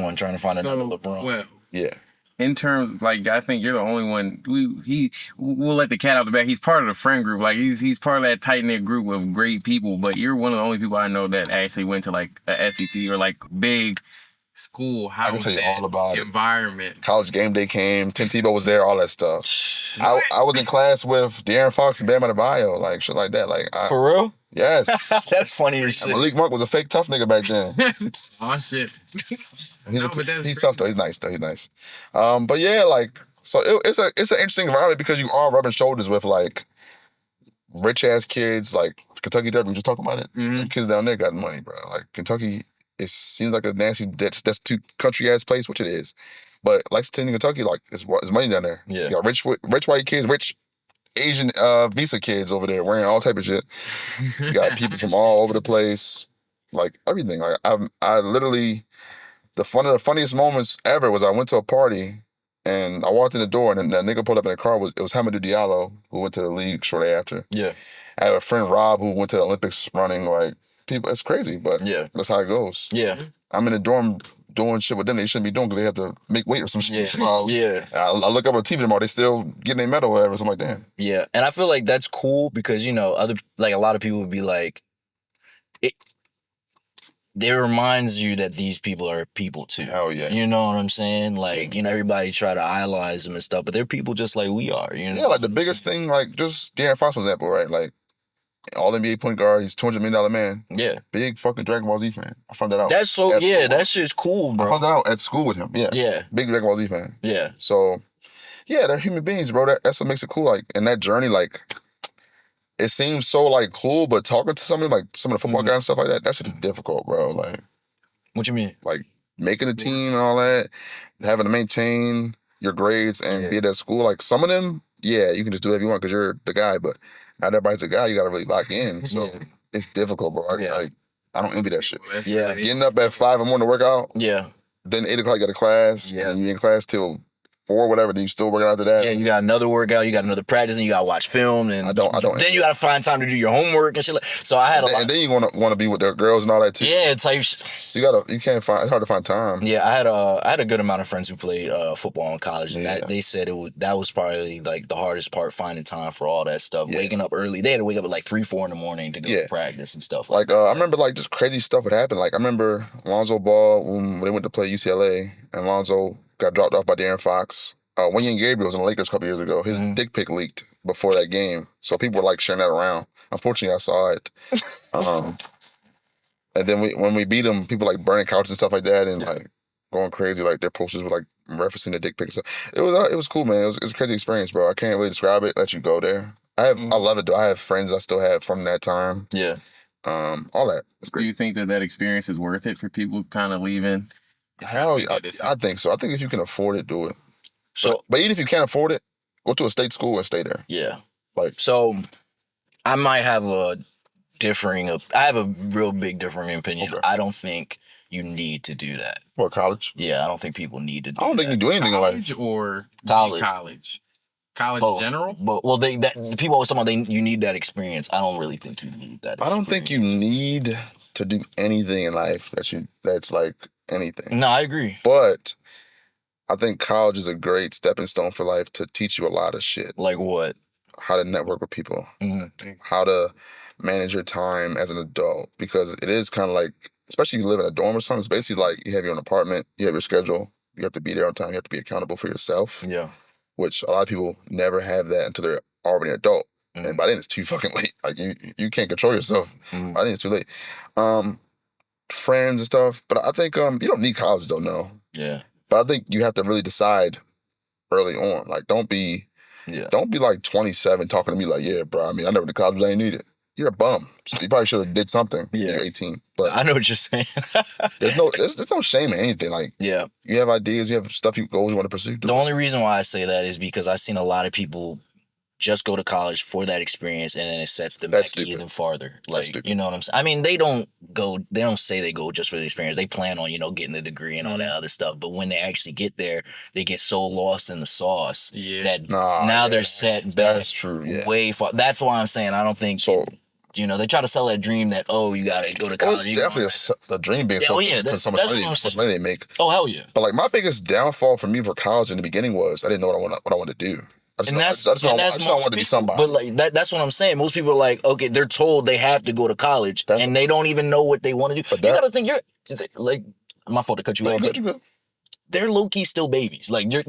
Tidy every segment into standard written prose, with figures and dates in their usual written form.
one trying to find another LeBron. Well, Yeah. in terms, like, I think you're the only one. We'll let the cat out the bag. He's part of the friend group. Like, he's part of that tight knit group of great people. But you're one of the only people I know that actually went to like a SET or like big school. How I can tell you all about environment. College game day came. Tim Tebow was there. All that stuff. I was in class with De'Aaron Fox and Bam Adebayo, like shit like that. Like For real? Yes. That's funny as shit. Malik Monk was a fake tough nigga back then. Oh shit. He's tough though. He's nice though. He's nice. But yeah, like so it's an interesting environment because you are rubbing shoulders with like rich ass kids, like Kentucky Derby. We just talking about it. The kids down there got money, bro. Like Kentucky, it seems like a nasty, destitute country ass place, which it is. But Lexington, Kentucky, like it's money down there. Yeah. You got rich white kids, rich Asian visa kids over there wearing all type of shit. You got people from all over the place, like everything. Like I literally. One of the funniest moments ever was I went to a party and I walked in the door and then that nigga pulled up in the car. It was Hamidou Diallo, who went to the league shortly after. Yeah. I have a friend, Rob, who went to the Olympics running. Like, people, it's crazy, but yeah, that's how it goes. Yeah. I'm in the dorm doing shit with them they shouldn't be doing because they have to make weight or some shit. Yeah. So Yeah. I look up on TV tomorrow, they still getting their medal or whatever. So I'm like, damn. Yeah. And I feel like that's cool because, you know, a lot of people would be like, it reminds you that these people are people too. Hell yeah. You know what I'm saying? Like, you know, everybody try to idolize them and stuff, but they're people just like we are. You know? Yeah, like the biggest thing, like just De'Aaron Fox, for example, right? Like, all NBA point guard, he's $200 million man. Yeah. Big fucking Dragon Ball Z fan. I found that out. That's so, yeah, that shit's cool, bro. I found that out at school with him. Yeah. Yeah. Big Dragon Ball Z fan. Yeah. So, yeah, they're human beings, bro. That's what makes it cool. Like, in that journey, like, it seems so, like, cool, but talking to somebody, like, some of the football guys and stuff like that shit is difficult, bro. Like, what you mean? Like, making a team and all that, having to maintain your grades and be at that school. Like, some of them, yeah, you can just do whatever you want because you're the guy, but not everybody's a guy. You got to really lock in. So, it's difficult, bro. I don't envy that shit. Yeah. Getting up at 5 in the morning to work out. Yeah. Then 8 o'clock you got a class. Yeah. And you in class till 4 whatever, then you still working after that. Yeah, you got another workout, you got another practice, and you got to watch film. And I don't. Then you got to find time to do your homework and shit. So I had a lot. And then you want to be with the girls and all that too. Yeah, type. So you can't find. It's hard to find time. Yeah, I had a good amount of friends who played football in college, and they said that was probably like the hardest part, finding time for all that stuff. Yeah. Waking up early, they had to wake up at like 3-4 in the morning to go to practice and stuff. Like I remember like just crazy stuff would happen. Like I remember Lonzo Ball when they went to play UCLA, and Lonzo got dropped off by De'Aaron Fox. Wenyen Gabriel was in the Lakers a couple years ago. His dick pic leaked before that game. So people were like sharing that around. Unfortunately, I saw it. And then when we beat them, people like burning couches and stuff like that and like going crazy. Like their posters were like referencing the dick pics. So it was cool, man. It was a crazy experience, bro. I can't really describe it. Let you go there. I love it, though. I have friends I still have from that time. Yeah. All that. It's great. Do you think that experience is worth it for people kind of leaving? Hell yeah. I think so. I think if you can afford it, do it. So, but even if you can't afford it, go to a state school and stay there. Yeah. Like, so I might have I have a real big differing opinion. Okay. I don't think you need to do that. What, college? Yeah, I don't think people need to do that. I don't think you do anything like college or college. College in general? But well, people always talk about you need that experience. I don't really think you need that experience. I don't think you need to do anything in life that's like anything. No, I agree. But I think college is a great stepping stone for life to teach you a lot of shit. Like what? How to network with people. How to manage your time as an adult. Because it is kind of like, especially if you live in a dorm or something, it's basically like you have your own apartment, you have your schedule, you have to be there on time, you have to be accountable for yourself. Yeah. Which a lot of people never have that until they're already an adult. And by then it's too fucking late. Like you can't control yourself. By then it's too late. Friends and stuff. But I think you don't need college though, no. Yeah. But I think you have to really decide early on. Like, don't be like 27 talking to me like, yeah, bro, I mean, I never went to college, I ain't need it. You're a bum. So you probably should have did something when you're 18. But I know what you're saying. there's no shame in anything. Like, yeah, you have ideas, you have stuff, goals you want to pursue. The only reason why I say that is because I've seen a lot of people just go to college for that experience, and then it sets them back even farther. Like, you know what I'm saying? I mean, they don't say they go just for the experience. They plan on, getting the degree and all that other stuff. But when they actually get there, they get so lost in the sauce that now they're set back. That's true. Yeah. Way far. That's why I'm saying I don't think. So You know, they try to sell that dream that, oh, you gotta go to college. It's definitely the dream being so much money they make. Oh, hell yeah. But like my biggest downfall for me for college in the beginning was I didn't know what I wanted to do. I just wanted to be somebody. But like that's what I'm saying. Most people are like, okay, they're told they have to go to college, and they don't even know what they want to do. You gotta think like, my fault to cut you off. They're low-key still babies. Like, they're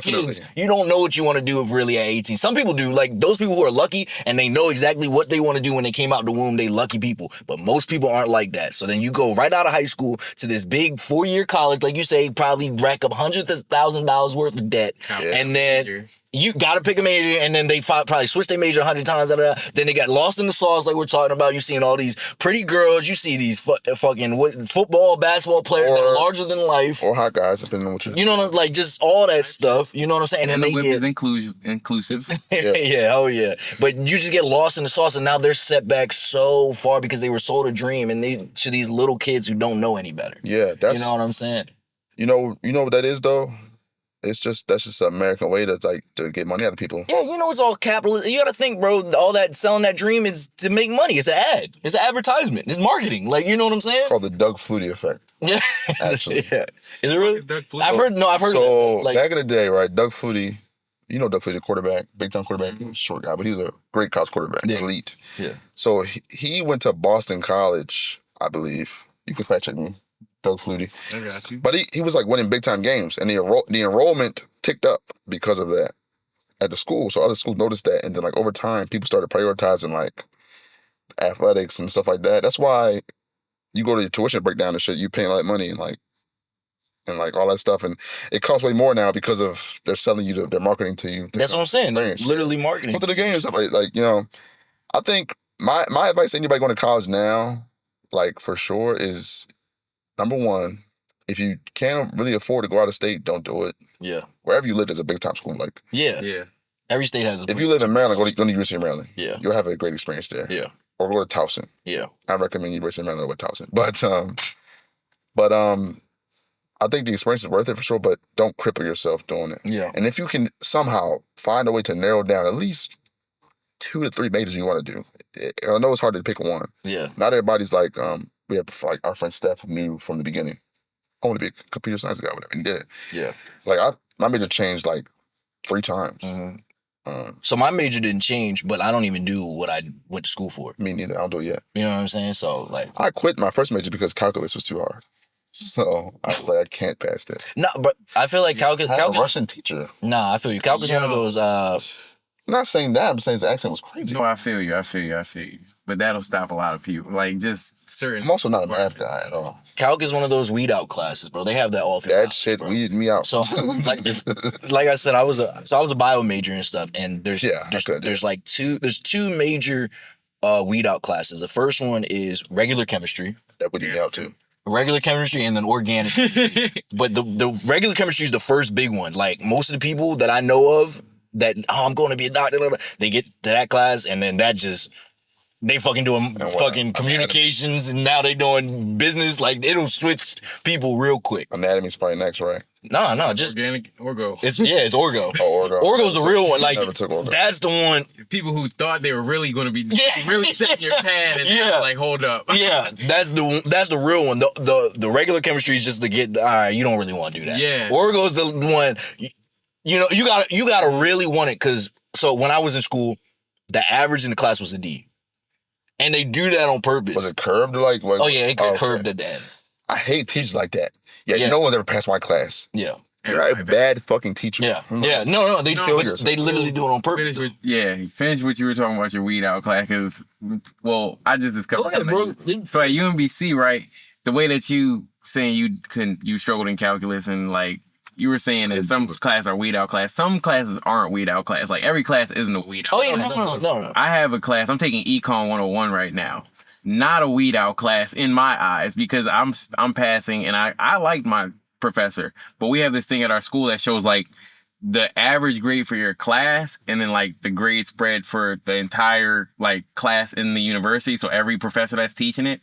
kids. You don't know what you want to do really at 18. Some people do. Like, those people who are lucky and they know exactly what they want to do when they came out the womb, they lucky people. But most people aren't like that. So then you go right out of high school to this big 4-year college, like you say, probably rack up hundreds of $1,000s worth of debt. Yeah. And then you got to pick a major, and then they probably switch their major 100 times. Then they got lost in the sauce like we're talking about. You seeing all these pretty girls. You see these fucking football, basketball players that are larger than life. Or hot guys, depending on what you... You know, like, just all that stuff. You know what I'm saying? And the whip is inclusive. Yeah, oh yeah. But you just get lost in the sauce, and now they're set back so far because they were sold a dream, and to these little kids who don't know any better. Yeah, that's... You know what I'm saying? You know what that is, though? That's just an American way to get money out of people. Yeah, you know, it's all capitalist. You got to think, bro, all that selling that dream is to make money. It's an ad. It's an advertisement. It's marketing. Like, you know what I'm saying? It's called the Doug Flutie effect. Yeah. Actually. Yeah. Is it really? Doug Flutie. I've heard So, of it. Like, back in the day, right, Doug Flutie, you know Doug Flutie, quarterback, big-time quarterback, short guy, but he was a great college quarterback, elite. Yeah. So, he went to Boston College, I believe. You can fact check me. Doug Flutie. I got you. But he was like winning big time games, and the enrollment ticked up because of that at the school. So other schools noticed that, and then like over time, people started prioritizing like athletics and stuff like that. That's why you go to your tuition breakdown and shit, you paying all that money and all that stuff, and it costs way more now because of they're selling you, they're marketing to you. That's what I'm saying. Literally marketing. Come to the games, like you know. I think my advice to anybody going to college now, like for sure, is number one, if you can't really afford to go out of state, don't do it. Yeah. Wherever you live, there's a big time school. Like yeah. Every state has a... If you live in Maryland, go to University of Maryland. Yeah. You'll have a great experience there. Yeah. Or go to Towson. Yeah. I recommend University of Maryland over Towson. But I think the experience is worth it for sure, but don't cripple yourself doing it. Yeah. And if you can somehow find a way to narrow down at least 2 to 3 majors you want to do. I know it's hard to pick one. Yeah. Not everybody's like, we have like our friend Steph knew from the beginning. I want to be a computer science guy, whatever, and did it. Yeah. Like my major changed like 3 times. Mm-hmm. So my major didn't change, but I don't even do what I went to school for. Me neither. I don't do it yet. You know what I'm saying? So like, I quit my first major because calculus was too hard. So I was like, I can't pass that. No, but I feel like calculus. I had a Russian teacher. Nah, I feel you. Calculus one of those. I'm not saying that. I'm saying his accent was crazy. No, I feel you. But that'll stop a lot of people. Like, just certain... I'm also not a math guy at all. Calc is one of those weed out classes, bro. They have that all throughout. That shit weeded me out. So, like I said, I was a bio major and stuff, and there's two major weed out classes. The first one is regular chemistry. That would me out too. Regular chemistry and then organic chemistry. But the regular chemistry is the first big one. Like, most of the people that I know of that, I'm going to be a doctor, they get to that class, and then that just... They fucking doing fucking communications, and now they doing business. Like, it'll switch people real quick. Anatomy's probably next, right? No, just organic Orgo. It's Orgo. Oh, Orgo. Orgo's the real one. Like, that's the one. People who thought they were really going to be really setting your pad and like, hold up. Yeah, that's the real one. The regular chemistry is just to get. All right, you don't really want to do that. Yeah. Orgo's the one. You know, you gotta really want it, because so when I was in school, the average in the class was a D. And they do that on purpose. Was it curved or like? Oh yeah, it curved at that. I hate teachers like that. Yeah, no one's ever passed my class. Yeah. You're a bad fucking teacher. Yeah. Yeah. No, they literally do it on purpose. Finish what you were talking about your weed out class. Cause, well, I just discovered. So at UMBC, right, the way that you saying you struggled in calculus, and like you were saying that some classes are weed out class. Some classes aren't weed out class. Like, every class isn't a weed out. Oh yeah, no. I have a class. I'm taking Econ 101 right now. Not a weed out class in my eyes, because I'm passing, and I like my professor, but we have this thing at our school that shows like the average grade for your class, and then like the grade spread for the entire like class in the university. So every professor that's teaching it.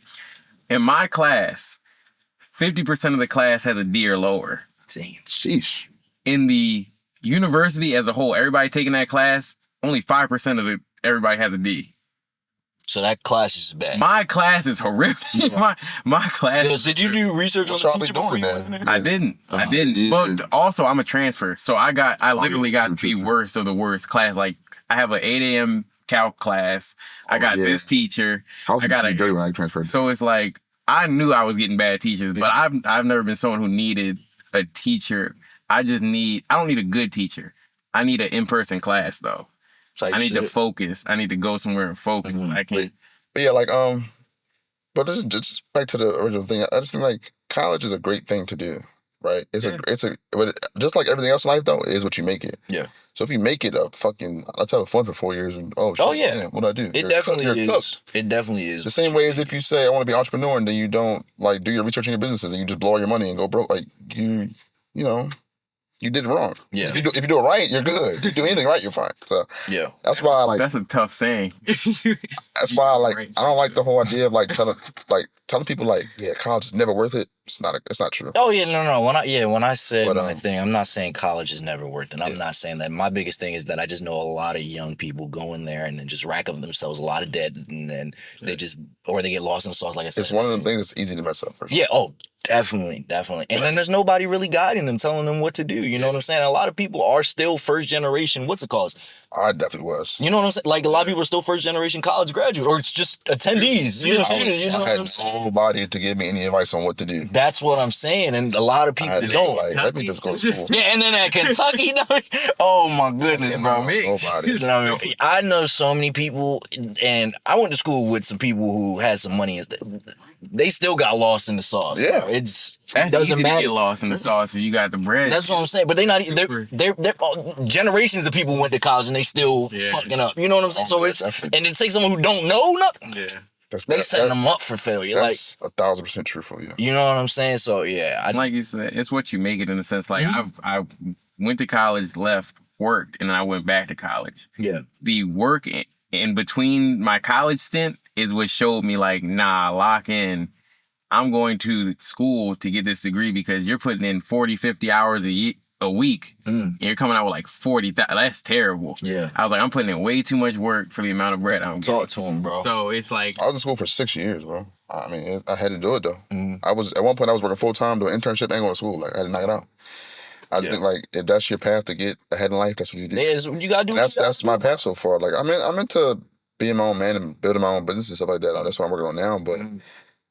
In my class, 50% of the class has a D or lower. Damn. Sheesh. In the university as a whole, everybody taking that class, only 5% of everybody has a D. So that class is bad. My class is horrific. my class. Did you do research on the teacher before you went in there? I didn't. But also, I'm a transfer, so I literally got the worst of the worst class. Like, I have an 8 a.m. calc class. I got this teacher. I got a dirty when I transferred. So it's like I knew I was getting bad teachers, but I've never been someone who needed a teacher. I don't need a good teacher. I need an in-person class though. I need to focus. I need to go somewhere and focus. Mm-hmm. I can't. But yeah, like but just back to the original thing. I just think like college is a great thing to do, right? But just like everything else in life though, it is what you make it. Yeah. So if you make it let's have fun for 4 years and what do I do? It definitely is. Cooked. It definitely is. The same way as if you say I want to be an entrepreneur and then you don't like do your research in your businesses and you just blow all your money and go broke. Like you know. You did it wrong. Yeah. If you do it right, you're good. If you do anything right, you're fine. So yeah, that's why that's a tough saying. That's why I don't like the whole idea of telling people college is never worth it. It's not true. Oh yeah, no. When I said my thing, I'm not saying college is never worth it. I'm not saying that. My biggest thing is that I just know a lot of young people go in there and then just rack up themselves a lot of debt, and then they get lost in the sauce. Like I said, it's one of the things that's easy to mess up for sure. Yeah. Oh. Definitely. And then there's nobody really guiding them, telling them what to do. You know what I'm saying? A lot of people are still first generation. What's it called? I definitely was. You know what I'm saying? Like a lot of people are still first generation college graduate, or it's just attendees. You know what I'm saying? I had nobody to give me any advice on what to do. That's what I'm saying, and a lot of people don't. Let me just go to school. Yeah, and then at Kentucky, oh my goodness, bro. Nobody. I know so many people, and I went to school with some people who had some money. They still got lost in the sauce. Yeah, bro. It doesn't matter. To get lost in the sauce if you got the bread. That's what I'm saying. But they're generations of people went to college and they still fucking up. You know what I'm saying? So and it takes someone who don't know nothing. Yeah. They setting them up for failure. That's 1,000% truthful. Yeah. You know what I'm saying? So yeah, like you said, it's what you make it in a sense. Like I went to college, left, worked, and then I went back to college. Yeah. The work in between my college stint is what showed me lock in. I'm going to school to get this degree because you're putting in 40, 50 hours a week. And you're coming out with 40,000. That's terrible. Yeah. I was like, I'm putting in way too much work for the amount of bread I'm getting. Talk to him, bro. So it's like... I was in school for 6 years, bro. I mean, I had to do it, though. I was, at one point, I was working full-time, doing internship and going to school. I had to knock it out. I just think, if that's your path to get ahead in life, that's what you do. Yeah, you got to do That's my path so far. I'm into being my own man and building my own business and stuff like that. That's what I'm working on now, but...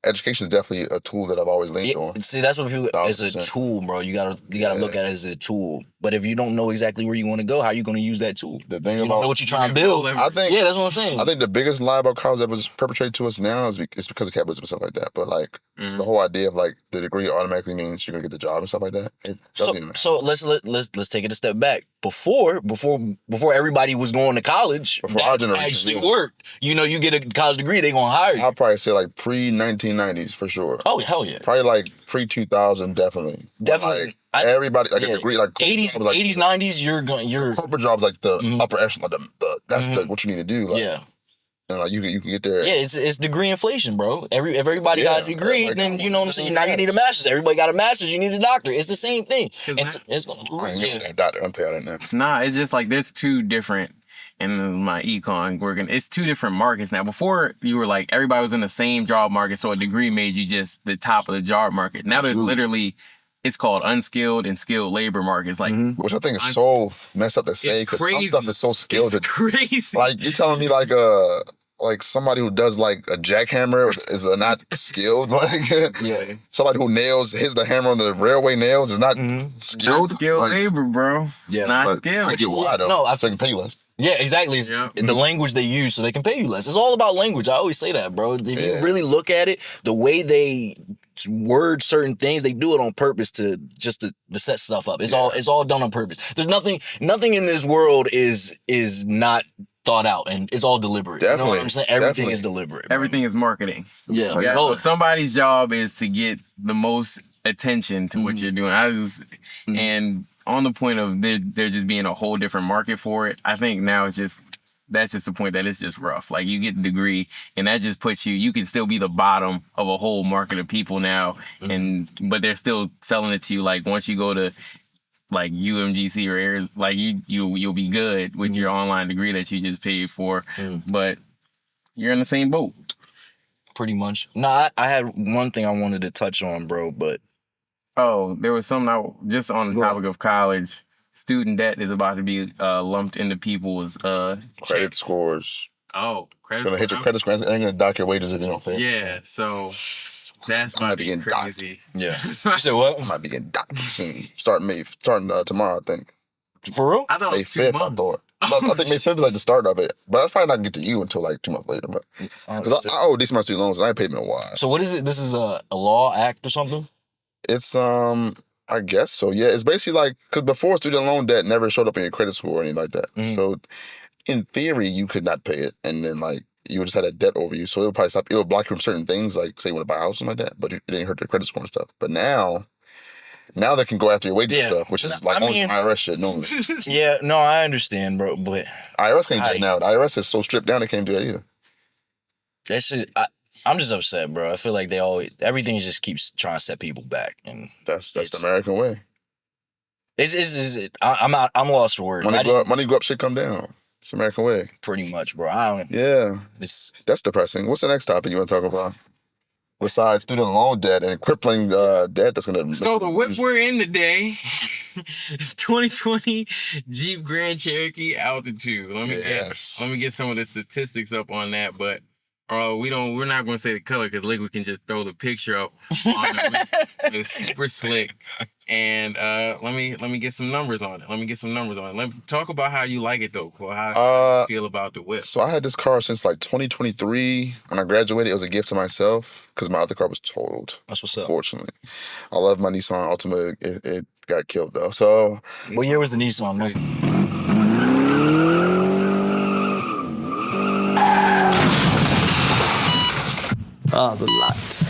Education is definitely a tool that I've always leaned on. See, that's what people as a tool, bro. You gotta look at it as a tool. But if you don't know exactly where you want to go, how are you going to use that tool? The thing you don't know what you're trying to build. I think, that's what I'm saying. I think the biggest lie about college that was perpetrated to us now is because of capitalism and stuff like that. But the whole idea of the degree automatically means you're gonna get the job and stuff like that. So let's take it a step back. Before everybody was going to college, before our generation actually worked. You you get a college degree, they gonna hire you. I'll probably say pre-1990s for sure. Oh hell yeah. Probably pre-2000 definitely. Definitely. Everybody a degree 80s, 90s. You're corporate jobs the upper echelon. That's what you need to do. And you can get there. Yeah, it's degree inflation, bro. If everybody got a degree, then you know what I'm saying. Now you need a master's. Everybody got a master's. You need a doctor. It's the same thing. It's gonna. I ain't getting a doctor. I'm telling you that now. Nah, it's just there's two different. And my econ working, it's two different markets now. Before you were everybody was in the same job market, so a degree made you just the top of the job market. Now there's literally. It's called unskilled and skilled labor markets, which I think is so messed up to say because some stuff is so skilled. It's crazy. You're telling me somebody who does a jackhammer is not skilled. Somebody who hits the hammer on the railway nails is not skilled. Skilled labor, bro. Yeah, not skilled. I get why though. No, I think pay less. Yeah, exactly. The language they use so they can pay you less. It's all about language. I always say that, bro. If you really look at it, the way they word certain things, they do it on purpose to set stuff up. It's all done on purpose. There's nothing in this world is not thought out, and it's all deliberate. Definitely. You know what I'm saying? Everything is deliberate. Bro. Everything is marketing. Yeah. Somebody's job is to get the most attention to what you're doing. And on the point of there just being a whole different market for it, I think now that's just the point that it's just rough. You get a degree and that just puts you can still be the bottom of a whole market of people now. But they're still selling it to you. Once you go to UMGC or Ayers, you'll be good with your online degree that you just paid for. But you're in the same boat. Pretty much. No, I had one thing I wanted to touch on, bro, but... Oh, there was something just on the topic of college. Student debt is about to be lumped into people's credit scores. Oh, credit gonna hit your credit score and gonna dock your wages if you don't pay. Yeah, so that's about to be crazy. Yeah. You said what? I might be getting docked soon. Starting tomorrow, I think. For real? I thought it was 2 months. I thought. I think May 5th is like the start of it, but that's probably not gonna get to you until like 2 months later. But because I owe decent amount of student loans and I ain't paid them in a while. So what is it? This is a law act or something? It's I guess so. Yeah, it's basically like because before student loan debt never showed up in your credit score or anything like that. Mm-hmm. So in theory, you could not pay it, and then like you would just had a debt over you. So it would probably stop. It would block you from certain things, like say you want to buy a house or something like that. But it didn't hurt your credit score and stuff. But now they can go after your wages and stuff, which is like only IRS shit normally. Yeah, no, I understand, bro, but IRS can't do it now. The IRS is so stripped down, they can't do that either. That shit, I'm just upset, bro. I feel like everything just keeps trying to set people back, and that's the American way. I'm lost for words. Money go up, shit come down. It's the American way. Pretty much, bro. That's depressing. What's the next topic you want to talk about? Besides student loan debt and crippling debt that's gonna. So the whip we're in today is 2020 Jeep Grand Cherokee Altitude. Let me get some of the statistics up on that, but. We're not gonna say the color because Liquid can just throw the picture up on it. It's super slick. And let me get some numbers on it. Let me talk about how you like it though, Cole. How you feel about the whip. So I had this car since like 2023. When I graduated, it was a gift to myself because my other car was totaled. That's what's up. Fortunately. I love my Nissan. Ultimately, it got killed though. So what year was the Nissan? The light.